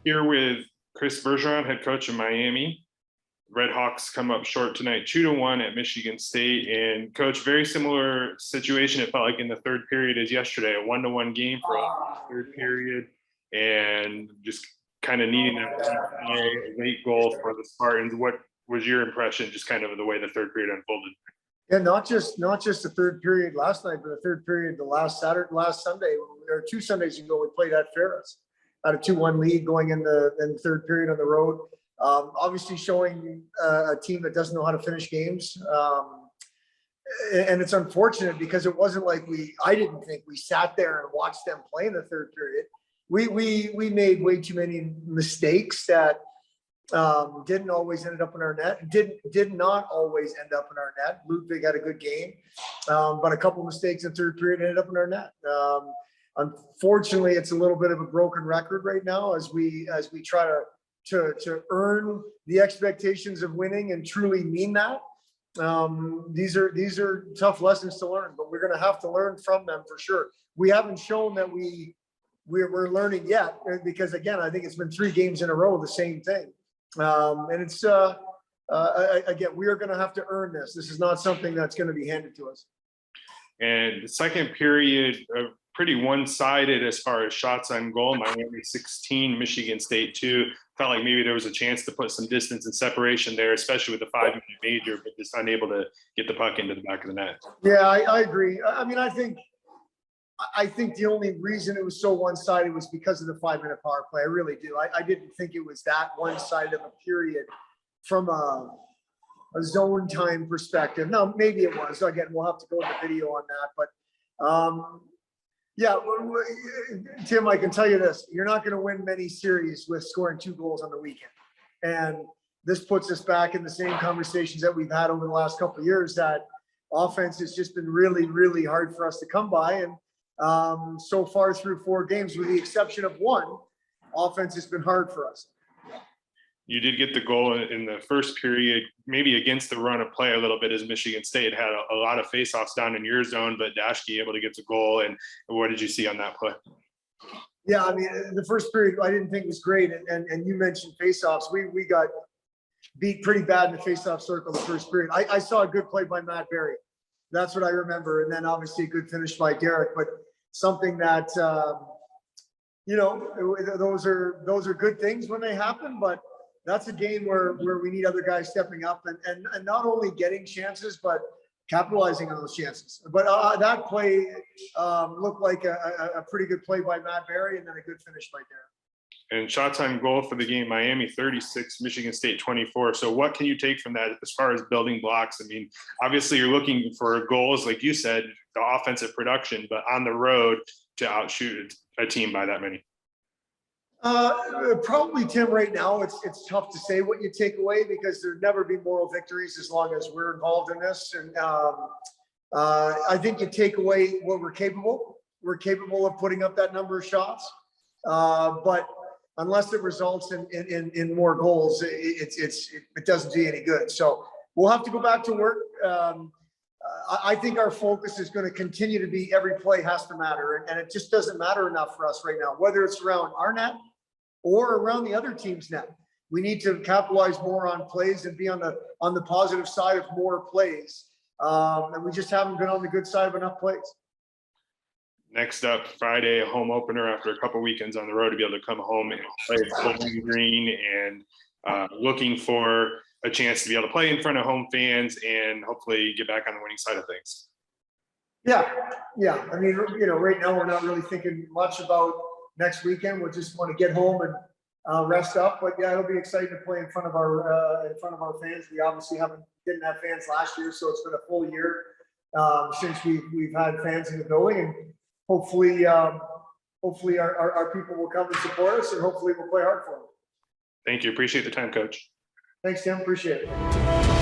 Here with Chris Bergeron, head coach of Miami. Red Hawks come up short tonight, 2-1 at Michigan State. And coach, very similar situation. It felt like in the third period as yesterday, a 1-1 game for the third period, and just kind of needing that late goal for the Spartans. What was your impression, just kind of the way the third period unfolded? Yeah, not just the third period last night, but the third period the last Sunday, or 2 Sundays ago, we played at Ferris, at a 2-1 lead going in the third period on the road. Obviously showing a team that doesn't know how to finish games. And it's unfortunate because it wasn't like I didn't think we sat there and watched them play in the third period. We made way too many mistakes that didn't always end up in our net. Did not always end up in our net. Ludwig had a good game, but a couple of mistakes in third period ended up in our net. Unfortunately, it's a little bit of a broken record right now as we try to earn the expectations of winning and truly mean that. These are tough lessons to learn, but we're going to have to learn from them for sure. We haven't shown that we're learning yet, because again, I think it's been 3 games in a row the same thing. And it's again, we are going to have to earn this. This is not something that's going to be handed to us. And the second period, pretty one-sided as far as shots on goal. Miami 16, Michigan State 2. Felt like maybe there was a chance to put some distance and separation there, especially with the 5-minute major, but just unable to get the puck into the back of the net. Yeah, I agree. I mean, I think the only reason it was so one-sided was because of the 5-minute power play. I really do. I didn't think it was that one-sided of a period from a zone time perspective. No, maybe it was. So again, we'll have to go to the video on that. But yeah, Tim, I can tell you this. You're not going to win many series with scoring 2 goals on the weekend. And this puts us back in the same conversations that we've had over the last couple of years, that offense has just been really, really hard for us to come by. And so far through 4 games, with the exception of 1, offense has been hard for us. You did get the goal in the first period, maybe against the run of play a little bit, as Michigan State had a lot of faceoffs down in your zone, but Dashke able to get the goal. And what did you see on that play? Yeah, I mean, the first period I didn't think was great. And you mentioned faceoffs. We got beat pretty bad in the faceoff circle the first period. I saw a good play by Matt Berry. That's what I remember. And then obviously a good finish by Derek, but something that, you know, those are good things when they happen, but that's a game where we need other guys stepping up and not only getting chances, but capitalizing on those chances. But that play looked like a pretty good play by Matt Berry, and then a good finish by Derek. And shots on goal for the game, Miami 36, Michigan State 24. So what can you take from that as far as building blocks? I mean, obviously you're looking for goals, like you said, the offensive production, but on the road to outshoot a team by that many. Probably, Tim, right now it's tough to say what you take away, because there'd never be moral victories as long as we're involved in this. And I think you take away what we're capable. We're capable of putting up that number of shots, but unless it results in more goals, it doesn't do you any good. So we'll have to go back to work. I think our focus is going to continue to be every play has to matter, and it just doesn't matter enough for us right now, whether it's around our net or around the other team's net. We need to capitalize more on plays and be on the positive side of more plays, and we just haven't been on the good side of enough plays. Next up, Friday, a home opener after a couple weekends on the road to be able to come home and play Bowling Green, and looking for a chance to be able to play in front of home fans and hopefully get back on the winning side of things. Yeah. I mean, you know, right now we're not really thinking much about next weekend. We just want to get home and rest up. But yeah, it'll be exciting to play in front of our fans. We obviously didn't have fans last year, so it's been a full year since we've had fans in the building, and hopefully our people will come and support us, and hopefully we'll play hard for them. Thank you. Appreciate the time, Coach. Thanks, Tim. Appreciate it.